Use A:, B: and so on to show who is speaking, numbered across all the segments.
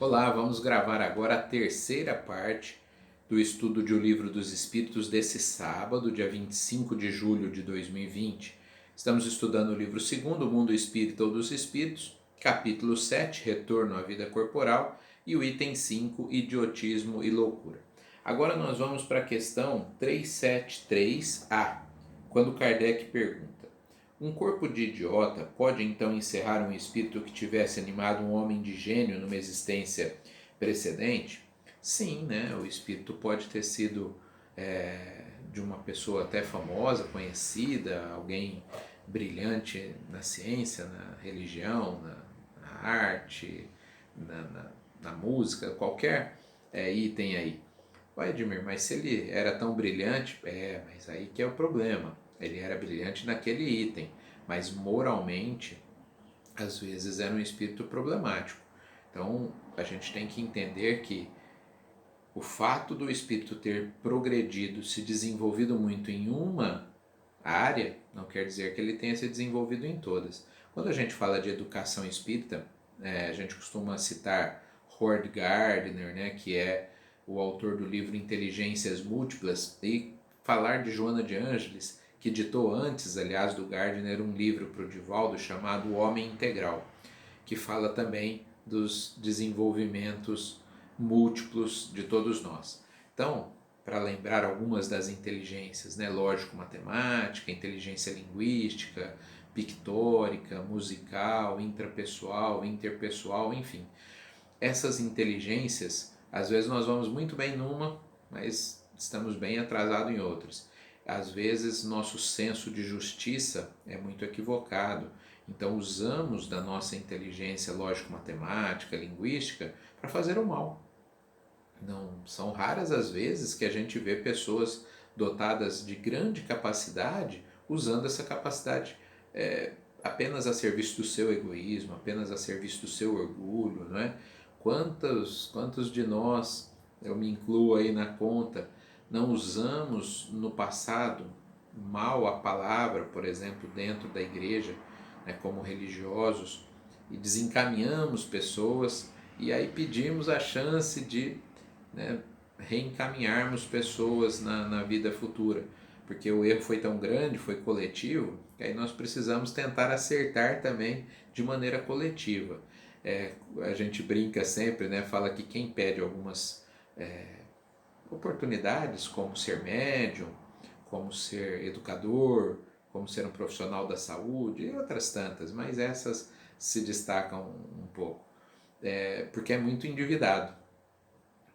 A: Olá, vamos gravar agora a terceira parte do estudo de O Livro dos Espíritos desse sábado, dia 25 de julho de 2020. Estamos estudando o livro segundo, O Mundo Espírita ou dos Espíritos, capítulo 7, Retorno à Vida Corporal, e o item 5, Idiotismo e Loucura. Agora nós vamos para a questão 373A, quando Kardec pergunta: um corpo de idiota pode então encerrar um espírito que tivesse animado um homem de gênio numa existência precedente? Sim, né? O espírito pode ter sido de uma pessoa até famosa, conhecida, alguém brilhante na ciência, na religião, na arte, na, na, na música, qualquer item aí. Vai, Edmir, mas se ele era tão brilhante, mas aí que é o problema. Ele era brilhante naquele item, mas moralmente, às vezes era um espírito problemático. Então, a gente tem que entender que o fato do espírito ter progredido, se desenvolvido muito em uma área, não quer dizer que ele tenha se desenvolvido em todas. Quando a gente fala de educação espírita, a gente costuma citar Howard Gardner, né, que é o autor do livro Inteligências Múltiplas, e falar de Joana de Ângeles, que ditou antes, aliás, do Gardner, um livro para o Divaldo chamado O Homem Integral, que fala também dos desenvolvimentos múltiplos de todos nós. Então, para lembrar algumas das inteligências, né, lógico-matemática, inteligência linguística, pictórica, musical, intrapessoal, interpessoal, enfim. Essas inteligências, às vezes nós vamos muito bem numa, mas estamos bem atrasados em outras. Às vezes nosso senso de justiça é muito equivocado, então usamos da nossa inteligência lógico-matemática, linguística, para fazer o mal. Não são raras as vezes que a gente vê pessoas dotadas de grande capacidade usando essa capacidade apenas a serviço do seu egoísmo, apenas a serviço do seu orgulho, não é? Quantos de nós, eu me incluo aí na conta, não usamos no passado mal a palavra, por exemplo, dentro da igreja, né, como religiosos, e desencaminhamos pessoas e aí pedimos a chance de, né, reencaminharmos pessoas na vida futura, porque o erro foi tão grande, foi coletivo, que aí nós precisamos tentar acertar também de maneira coletiva. A gente brinca sempre, né, fala que quem pede algumas oportunidades, como ser médium, como ser educador, como ser um profissional da saúde e outras tantas, mas essas se destacam um pouco, porque é muito endividado,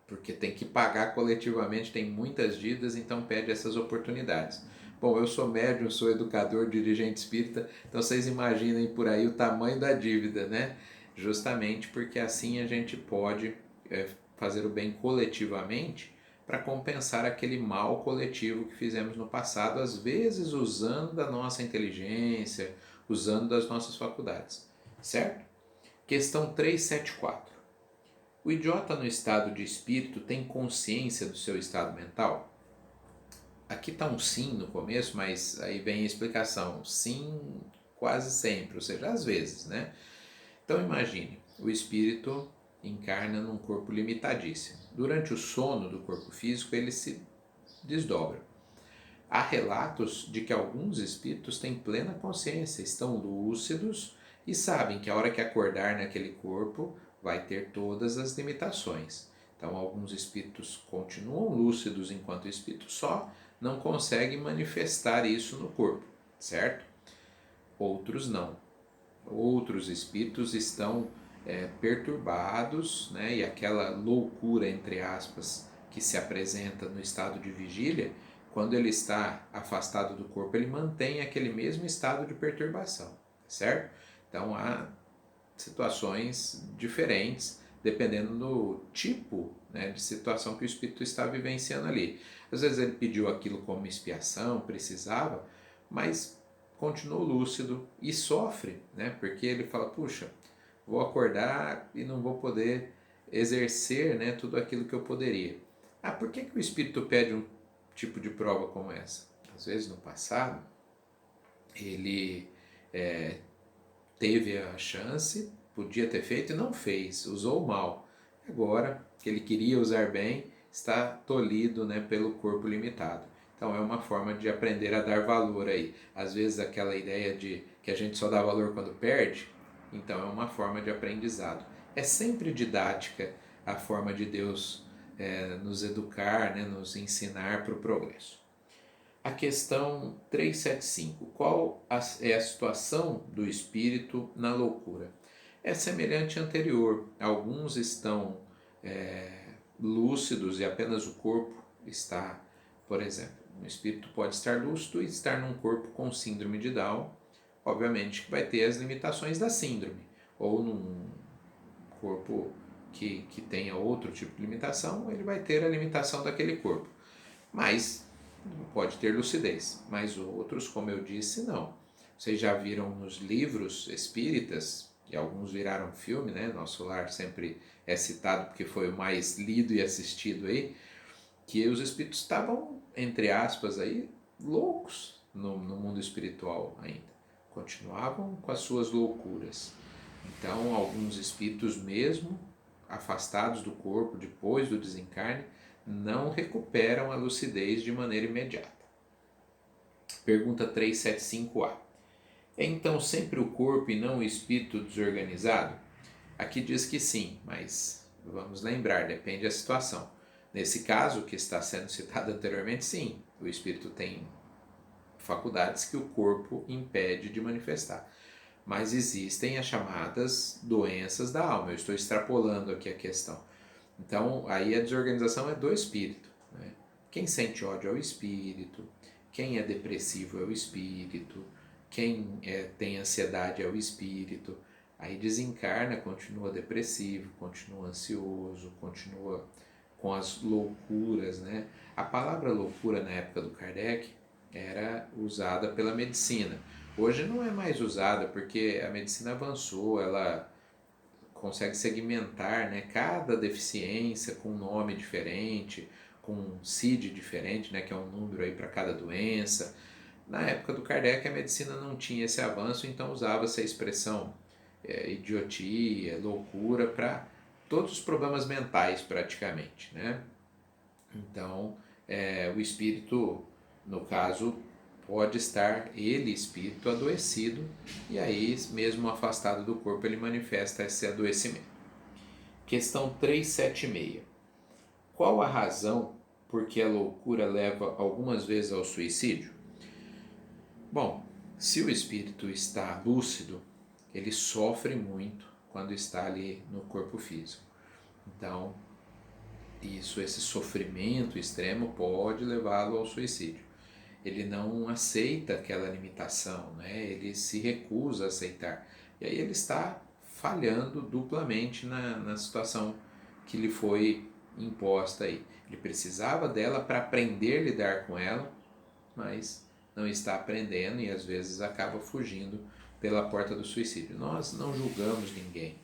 A: porque tem que pagar coletivamente, tem muitas dívidas, então pede essas oportunidades. Bom, eu sou médium, sou educador, dirigente espírita, então vocês imaginem por aí o tamanho da dívida, né? Justamente porque assim a gente pode fazer o bem coletivamente para compensar aquele mal coletivo que fizemos no passado, às vezes usando da nossa inteligência, usando das nossas faculdades, certo? Questão 374. O idiota no estado de espírito tem consciência do seu estado mental? Aqui está um sim no começo, mas aí vem a explicação. Sim, quase sempre, ou seja, às vezes, né? Então imagine, o espírito encarna num corpo limitadíssimo. Durante o sono do corpo físico, ele se desdobra. Há relatos de que alguns espíritos têm plena consciência, estão lúcidos e sabem que a hora que acordar naquele corpo vai ter todas as limitações. Então, alguns espíritos continuam lúcidos enquanto espírito, só não conseguem manifestar isso no corpo, certo? Outros não. Outros espíritos estão perturbados, né? E aquela loucura, entre aspas, que se apresenta no estado de vigília, quando ele está afastado do corpo, ele mantém aquele mesmo estado de perturbação, certo? Então há situações diferentes dependendo do tipo, né, de situação que o espírito está vivenciando ali. Às vezes ele pediu aquilo como expiação, precisava, mas continuou lúcido e sofre, né, porque ele fala, puxa, vou acordar e não vou poder exercer, né, tudo aquilo que eu poderia. Ah, por que o espírito pede um tipo de prova como essa? Às vezes no passado ele teve a chance, podia ter feito e não fez, usou mal. Agora, que ele queria usar bem, está tolhido, né, pelo corpo limitado. Então é uma forma de aprender a dar valor aí. Às vezes aquela ideia de que a gente só dá valor quando perde, então é uma forma de aprendizado. É sempre didática a forma de Deus nos educar, né, nos ensinar para o progresso. A questão 375. Qual é a situação do espírito na loucura? É semelhante à anterior. Alguns estão lúcidos e apenas o corpo está, por exemplo, um espírito pode estar lúcido e estar num corpo com síndrome de Down, obviamente que vai ter as limitações da síndrome, ou num corpo que tenha outro tipo de limitação, ele vai ter a limitação daquele corpo. Mas pode ter lucidez, mas outros, como eu disse, não. Vocês já viram nos livros espíritas, e alguns viraram filme, né? Nosso Lar sempre é citado porque foi o mais lido e assistido aí, que os espíritos estavam, entre aspas, aí, loucos no mundo espiritual ainda. Continuavam com as suas loucuras. Então, alguns espíritos, mesmo afastados do corpo depois do desencarne, não recuperam a lucidez de maneira imediata. Pergunta 375A. É então sempre o corpo e não o espírito desorganizado? Aqui diz que sim, mas vamos lembrar, depende da situação. Nesse caso que está sendo citado anteriormente, sim, o espírito tem faculdades que o corpo impede de manifestar. Mas existem as chamadas doenças da alma. Eu estou extrapolando aqui a questão. Então, aí a desorganização é do espírito. Né? Quem sente ódio é o espírito, quem é depressivo é o espírito, quem tem ansiedade é o espírito. Aí desencarna, continua depressivo, continua ansioso, continua com as loucuras. Né? A palavra loucura na época do Kardec era usada pela medicina. Hoje não é mais usada porque a medicina avançou, ela consegue segmentar, né, cada deficiência com um nome diferente, com um CID diferente, né, que é um número aí para cada doença. Na época do Kardec a medicina não tinha esse avanço, então usava-se a expressão idiotia, loucura para todos os problemas mentais praticamente, né? Então o espírito, no caso, pode estar ele, espírito, adoecido, e aí, mesmo afastado do corpo, ele manifesta esse adoecimento. Questão 376. Qual a razão por que a loucura leva algumas vezes ao suicídio? Bom, se o espírito está lúcido, ele sofre muito quando está ali no corpo físico. Então, esse sofrimento extremo pode levá-lo ao suicídio. Ele não aceita aquela limitação, né? Ele se recusa a aceitar. E aí ele está falhando duplamente na situação que lhe foi imposta aí. Ele precisava dela para aprender a lidar com ela, mas não está aprendendo e às vezes acaba fugindo pela porta do suicídio. Nós não julgamos ninguém.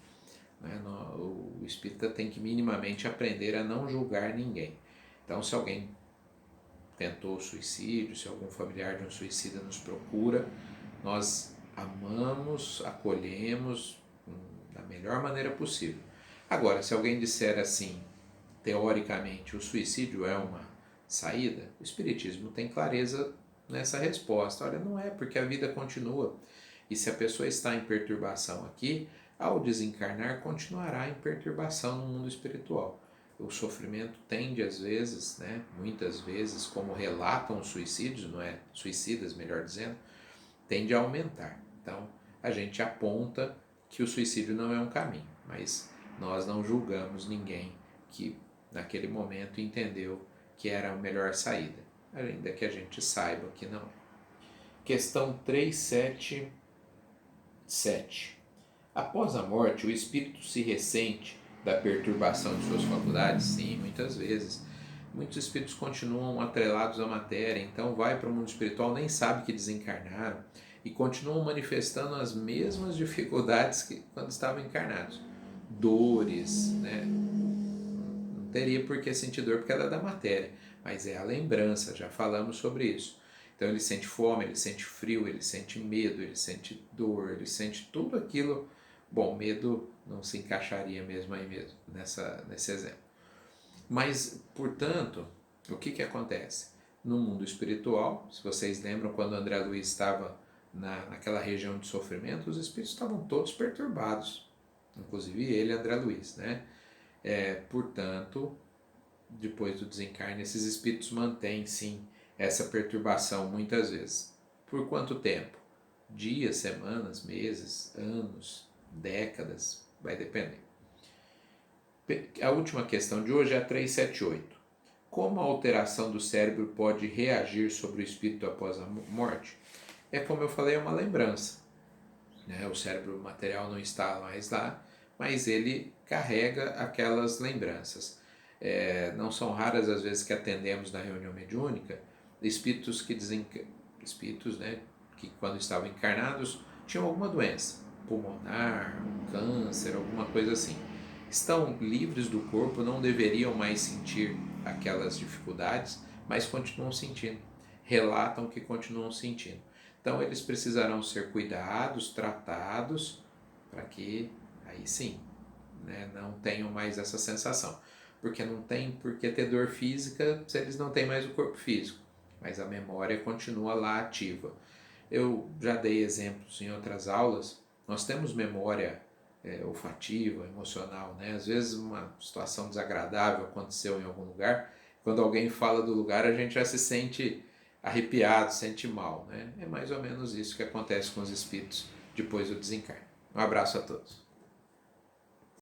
A: Né? O espírita tem que minimamente aprender a não julgar ninguém. Então, se alguém tentou suicídio, se algum familiar de um suicida nos procura, nós amamos, acolhemos da melhor maneira possível. Agora, se alguém disser assim, teoricamente, o suicídio é uma saída, o Espiritismo tem clareza nessa resposta. Olha, não é, porque a vida continua. E se a pessoa está em perturbação aqui, ao desencarnar, continuará em perturbação no mundo espiritual. O sofrimento tende às vezes, né, muitas vezes, como relatam os suicídios, não é? Suicidas, melhor dizendo, tende a aumentar. Então, a gente aponta que o suicídio não é um caminho, mas nós não julgamos ninguém que naquele momento entendeu que era a melhor saída, ainda que a gente saiba que não é. Questão 377. Após a morte, o espírito se ressente da perturbação de suas faculdades? Sim, muitas vezes. Muitos espíritos continuam atrelados à matéria, então vai para o mundo espiritual, nem sabe que desencarnaram e continuam manifestando as mesmas dificuldades que quando estavam encarnados. Dores, né? Não teria por que sentir dor porque ela é da matéria, mas é a lembrança, já falamos sobre isso. Então ele sente fome, ele sente frio, ele sente medo, ele sente dor, ele sente tudo aquilo Bom, medo não se encaixaria mesmo aí mesmo, nesse exemplo. Mas, portanto, o que acontece? No mundo espiritual, se vocês lembram quando André Luiz estava naquela região de sofrimento, os espíritos estavam todos perturbados, inclusive ele, André Luiz, né? Portanto, depois do desencarne, esses espíritos mantêm sim essa perturbação muitas vezes. Por quanto tempo? Dias, semanas, meses, anos, décadas, vai depender. A última questão de hoje é a 378. Como a alteração do cérebro pode reagir sobre o espírito após a morte? Como eu falei, é uma lembrança. Né? O cérebro material não está mais lá, mas ele carrega aquelas lembranças. Não são raras as vezes que atendemos na reunião mediúnica espíritos espíritos, né, que quando estavam encarnados tinham alguma doença pulmonar, um câncer, alguma coisa assim. Estão livres do corpo, não deveriam mais sentir aquelas dificuldades, mas continuam sentindo. Relatam que continuam sentindo. Então eles precisarão ser cuidados, tratados, para que aí sim, né, não tenham mais essa sensação. Porque não tem por que ter dor física se eles não têm mais o corpo físico, mas a memória continua lá ativa. Eu já dei exemplos em outras aulas, nós temos memória olfativa, emocional, né? Às vezes uma situação desagradável aconteceu em algum lugar, quando alguém fala do lugar a gente já se sente arrepiado, sente mal, né? É mais ou menos isso que acontece com os espíritos depois do desencarne. Um abraço a todos.